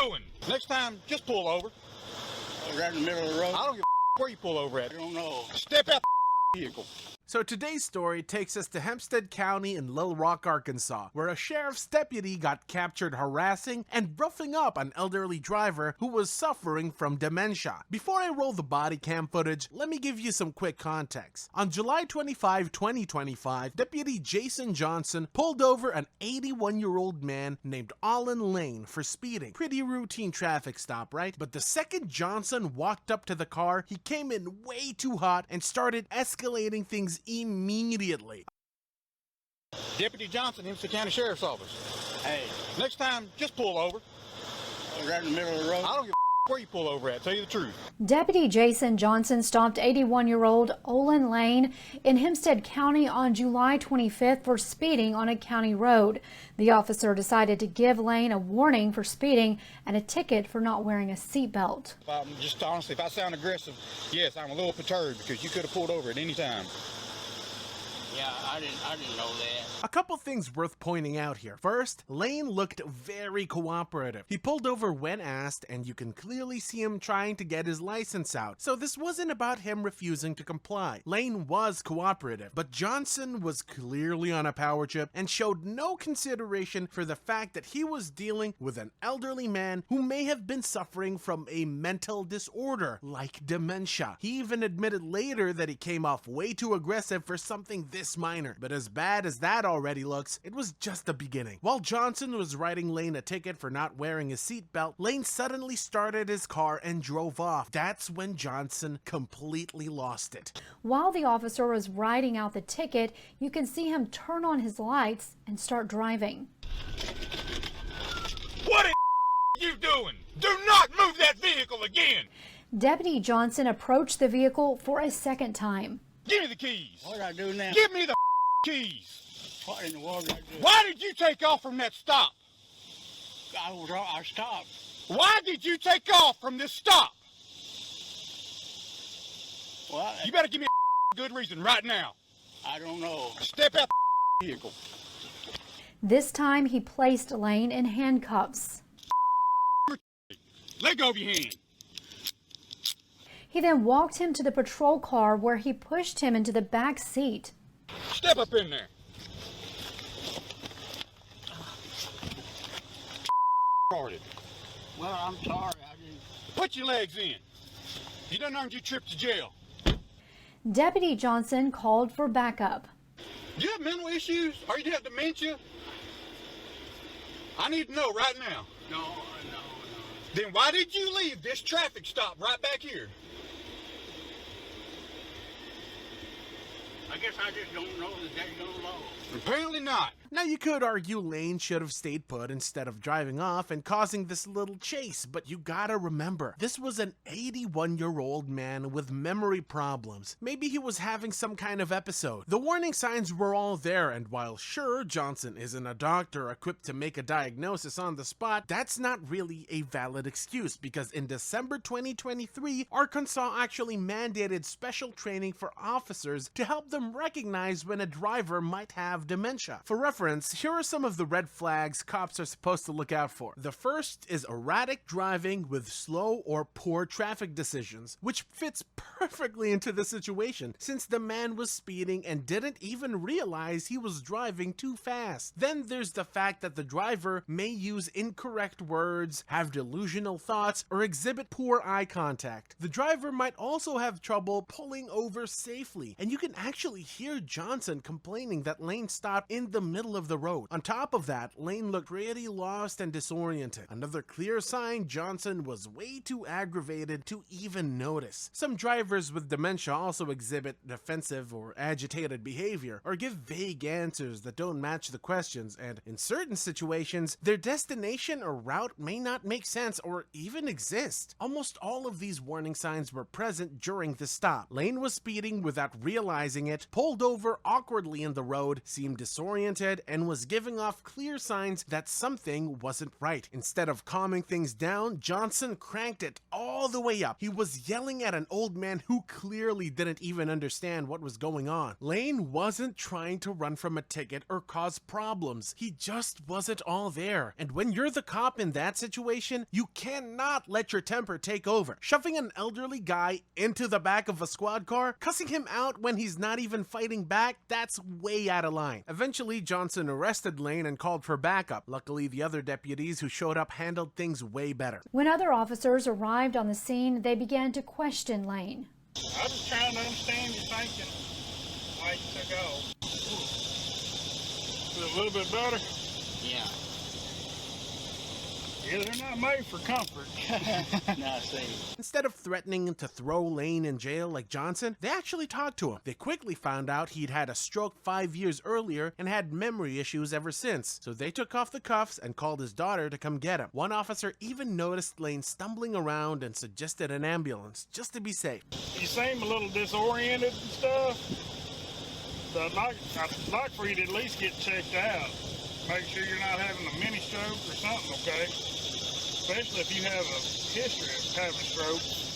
doing? Next time, just pull over. Right in the middle of the road. I don't give a where you pull over at. I don't know. Step out the vehicle. So today's story takes us to Hempstead County in Little Rock, Arkansas, where a sheriff's deputy got captured harassing and roughing up an elderly driver who was suffering from dementia. Before I roll the body cam footage, let me give you some quick context. On July 25, 2025, Deputy Jason Johnson pulled over an 81-year-old man named Alan Lane for speeding. Pretty routine traffic stop, right? But the second Johnson walked up to the car, he came in way too hot and started escalating things immediately. Deputy Johnson, Hempstead County Sheriff's Office. Hey, Next time, just pull over. right in the middle of the road. I don't give a where you pull over at, tell you the truth. Deputy Jason Johnson stopped 81-year-old Olin Lane in Hempstead County on July 25th for speeding on a county road. The officer decided to give Lane a warning for speeding and a ticket for not wearing a seatbelt. Just honestly, if I sound aggressive, yes, I'm a little perturbed because you could have pulled over at any time. Yeah, I didn't know that. A couple things worth pointing out here. First, Lane looked very cooperative. He pulled over when asked, and you can clearly see him trying to get his license out. So this wasn't about him refusing to comply. Lane was cooperative, but Johnson was clearly on a power trip and showed no consideration for the fact that he was dealing with an elderly man who may have been suffering from a mental disorder like dementia. He even admitted later that he came off way too aggressive for something this minor, but as bad as that already looks, it was just the beginning. While Johnson was writing Lane a ticket for not wearing a seatbelt, Lane suddenly started his car and drove off. That's when Johnson completely lost it. While the officer was writing out the ticket, you can see him turn on his lights and start driving. What the you doing? Do not move that vehicle again! Deputy Johnson approached the vehicle for a second time. Give me the keys. What did I do now? Give me the keys. What in the world did I do? Why did you take off from that stop? I stopped. Why did you take off from this stop? Well, You better give me a good reason right now. I don't know. Step out the vehicle. This time he placed Lane in handcuffs. Let go of your hand. He then walked him to the patrol car where he pushed him into the back seat. Step up in there. Started. Well, I'm sorry. I didn't. Put your legs in. You done earned your trip to jail. Deputy Johnson called for backup. Do you have mental issues? Or you have dementia? I need to know right now. No. Then why did you leave this traffic stop right back here? I guess I just don't know the daggone law. Apparently not. Now you could argue Lane should have stayed put instead of driving off and causing this little chase, but you gotta remember, this was an 81-year-old man with memory problems. Maybe he was having some kind of episode. The warning signs were all there, and while sure, Johnson isn't a doctor equipped to make a diagnosis on the spot, that's not really a valid excuse, because in December 2023, Arkansas actually mandated special training for officers to help them recognize when a driver might have dementia. For reference, here are some of the red flags cops are supposed to look out for. The first is erratic driving with slow or poor traffic decisions, which fits perfectly into the situation since the man was speeding and didn't even realize he was driving too fast. Then there's the fact that the driver may use incorrect words, have delusional thoughts, or exhibit poor eye contact. The driver might also have trouble pulling over safely, and you can actually hear Johnson complaining that Lane stopped in the middle of the road. On top of that, Lane looked pretty lost and disoriented. Another clear sign Johnson was way too aggravated to even notice. Some drivers with dementia also exhibit defensive or agitated behavior, or give vague answers that don't match the questions, and in certain situations, their destination or route may not make sense or even exist. Almost all of these warning signs were present during the stop. Lane was speeding without realizing it, pulled over awkwardly in the road, seemed disoriented, frustrated and was giving off clear signs that something wasn't right. Instead of calming things down, Johnson cranked it all the way up. He was yelling at an old man who clearly didn't even understand what was going on. Lane wasn't trying to run from a ticket or cause problems. He just wasn't all there. And when you're the cop in that situation, you cannot let your temper take over. Shoving an elderly guy into the back of a squad car, cussing him out when he's not even fighting back, that's way out of line. Eventually, Johnson arrested Lane and called for backup. Luckily, the other deputies who showed up handled things way better. When other officers arrived on the scene, they began to question Lane. I was trying to understand your thinking why you took off. Is it a little bit better? Yeah. Yeah, they're not made for comfort. Now see. Instead of threatening to throw Lane in jail like Johnson, they actually talked to him. They quickly found out he'd had a stroke 5 years earlier and had memory issues ever since. So they took off the cuffs and called his daughter to come get him. One officer even noticed Lane stumbling around and suggested an ambulance just to be safe. You seem a little disoriented and stuff. So I'd like for you to at least get checked out. Make sure you're not having a mini stroke or something, okay? Especially if you have a history of having strokes.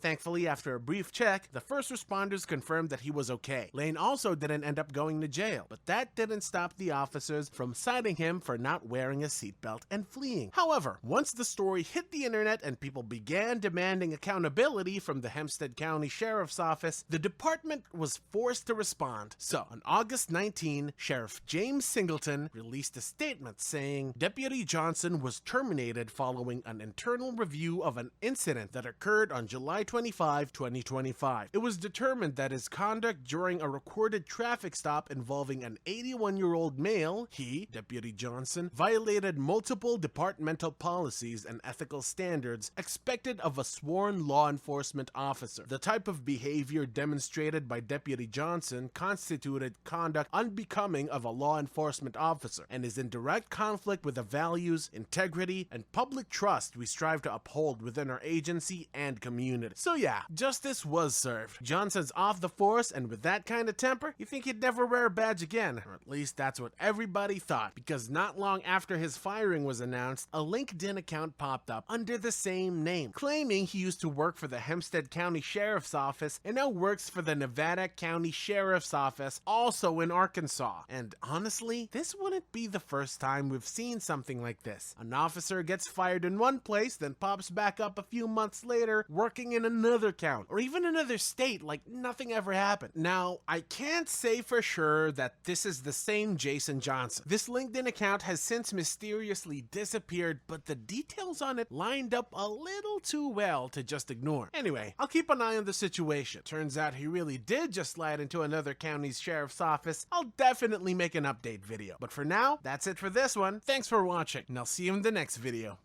Thankfully, after a brief check, the first responders confirmed that he was okay. Lane also didn't end up going to jail, but that didn't stop the officers from citing him for not wearing a seatbelt and fleeing. However, once the story hit the internet and people began demanding accountability from the Hempstead County Sheriff's Office, the department was forced to respond. So, on August 19, Sheriff James Singleton released a statement saying Deputy Johnson was terminated following an internal review of an incident that occurred on July 25, 2025. It was determined that his conduct during a recorded traffic stop involving an 81-year-old male, he, Deputy Johnson, violated multiple departmental policies and ethical standards expected of a sworn law enforcement officer. The type of behavior demonstrated by Deputy Johnson constituted conduct unbecoming of a law enforcement officer and is in direct conflict with the values, integrity, and public trust we strive to uphold within our agency and community. So yeah, justice was served. Johnson's off the force, and with that kind of temper, you think he'd never wear a badge again. Or at least that's what everybody thought, because not long after his firing was announced, a LinkedIn account popped up under the same name, claiming he used to work for the Hempstead County Sheriff's Office and now works for the Nevada County Sheriff's Office, also in Arkansas. And honestly, this wouldn't be the first time we've seen something like this. An officer gets fired in one place, then pops back up a few months later, working in another county, or even another state like nothing ever happened. Now, I can't say for sure that this is the same Jason Johnson. This LinkedIn account has since mysteriously disappeared, but the details on it lined up a little too well to just ignore. Anyway, I'll keep an eye on the situation. Turns out he really did just slide into another county's sheriff's office. I'll definitely make an update video. But for now, that's it for this one. Thanks for watching, and I'll see you in the next video.